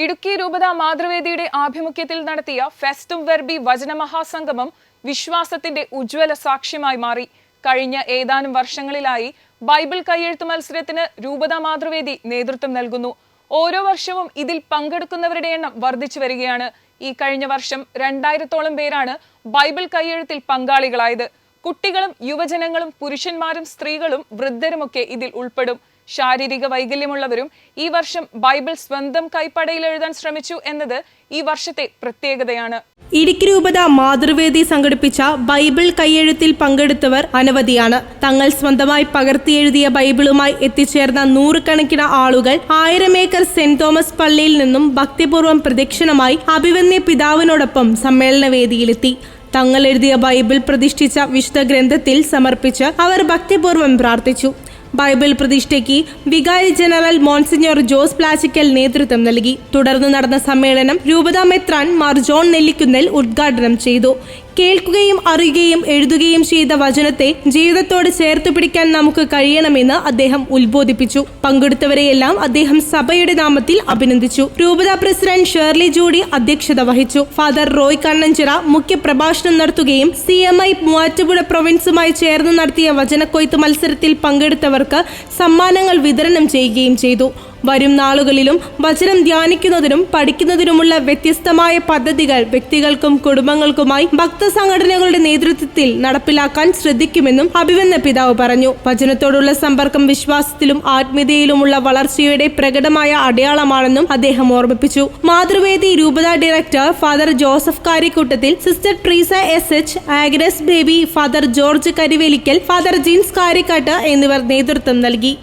ഇടുക്കി രൂപത മാതൃവേദിയുടെ ആഭിമുഖ്യത്തിൽ നടത്തിയ ഫെസ്റ്റും വെർബി വചനമഹാസംഗമം വിശ്വാസത്തിന്റെ ഉജ്ജ്വല സാക്ഷ്യമായി മാറി. കഴിഞ്ഞ ഏതാനും വർഷങ്ങളിലായി ബൈബിൾ കയ്യെഴുത്ത് മത്സരത്തിന് രൂപത മാതൃവേദി നേതൃത്വം നൽകുന്നു. ഓരോ വർഷവും ഇതിൽ പങ്കെടുക്കുന്നവരുടെ എണ്ണം വർദ്ധിച്ചു വരികയാണ്. ഈ കഴിഞ്ഞ വർഷം 2000-ഓളം പേരാണ് ബൈബിൾ കയ്യെഴുത്തിൽ പങ്കാളികളായത്. കുട്ടികളും യുവജനങ്ങളും പുരുഷന്മാരും സ്ത്രീകളും വൃദ്ധരുമൊക്കെ ഇതിൽ ഉൾപ്പെടും. ശാരീരിക വൈകല്യമുള്ളവരും ഈ വർഷം ബൈബിൾ സ്വന്തം കൈപ്പടയിൽ എഴുതാൻ ശ്രമിച്ചു എന്നത് ഈ വർഷത്തെ പ്രത്യേകതയാണ്. ഇടുക്കി രൂപത മാതൃവേദി സംഘടിപ്പിച്ച ബൈബിൾ കൈയെഴുത്തിൽ പങ്കെടുത്തവർ അനവധിയാണ്. തങ്ങൾ സ്വന്തമായി പകർത്തിയെഴുതിയ ബൈബിളുമായി എത്തിച്ചേർന്ന നൂറുകണക്കിന് ആളുകൾ 1000 ഏക്കർ സെന്റ് തോമസ് പള്ളിയിൽ നിന്നും ഭക്തിപൂർവ്വം പ്രദക്ഷിണമായി അഭിവന്യ പിതാവിനോടൊപ്പം സമ്മേളന വേദിയിലെത്തി. തങ്ങൾ എഴുതിയ ബൈബിൾ പ്രതിഷ്ഠിച്ച വിശുദ്ധ ഗ്രന്ഥത്തിൽ സമർപ്പിച്ച് അവർ ഭക്തിപൂർവ്വം പ്രാർത്ഥിച്ചു. ബൈബിൾ പ്രതിഷ്ഠയ്ക്ക് വികാരി ജനറൽ മോൺസിഞ്ഞോർ ജോസ് പ്ലാച്ചിക്കൽ നേതൃത്വം നൽകി. തുടർന്ന് നടന്ന സമ്മേളനം രൂപതാ മെത്രാൻ മാർ ജോൺ നെല്ലിക്കുന്നേൽ ഉദ്ഘാടനം ചെയ്തു. കേൾക്കുകയും അറിയുകയും എഴുതുകയും ചെയ്ത വചനത്തെ ജീവിതത്തോട് ചേർത്ത് പിടിക്കാൻ നമുക്ക് കഴിയണമെന്ന് അദ്ദേഹം ഉത്ബോധിപ്പിച്ചു. പങ്കെടുത്തവരെയെല്ലാം അദ്ദേഹം സഭയുടെ നാമത്തിൽ അഭിനന്ദിച്ചു. രൂപതാ പ്രസിഡന്റ് ഷേർലി ജൂഡി അധ്യക്ഷത വഹിച്ചു. ഫാദർ റോയ് കണ്ണഞ്ചിറ മുഖ്യ പ്രഭാഷണം നടത്തുകയും CMI മൂവാറ്റുപുഴ പ്രൊവിൻസുമായി ചേർന്ന് നടത്തിയ വചനക്കൊയ്ത്ത് മത്സരത്തിൽ പങ്കെടുത്തവർക്ക് സമ്മാനങ്ങൾ വിതരണം ചെയ്യുകയും ചെയ്തു. വരും നാളുകളിലും വചനം ധ്യാനിക്കുന്നതിനും പഠിക്കുന്നതിനുമുള്ള വ്യത്യസ്തമായ പദ്ധതികൾ വ്യക്തികൾക്കും കുടുംബങ്ങൾക്കുമായി ഭക്തസംഘടനകളുടെ നേതൃത്വത്തിൽ നടപ്പിലാക്കാൻ ശ്രദ്ധിക്കുമെന്നും അഭിവന്യ പിതാവ് പറഞ്ഞു. വചനത്തോടുള്ള സമ്പർക്കം വിശ്വാസത്തിലും ആത്മീയതയിലുമുള്ള വളർച്ചയുടെ പ്രകടമായ അടയാളമാണെന്നും അദ്ദേഹം ഓർമ്മിപ്പിച്ചു. മാതൃവേദി രൂപത director father Joseph Karikkoottathil, sister Treesa SH, Agnes Baby, father George Karivelikkal, father Jins Karikkattu എന്നിവർ നേതൃത്വം നൽകി.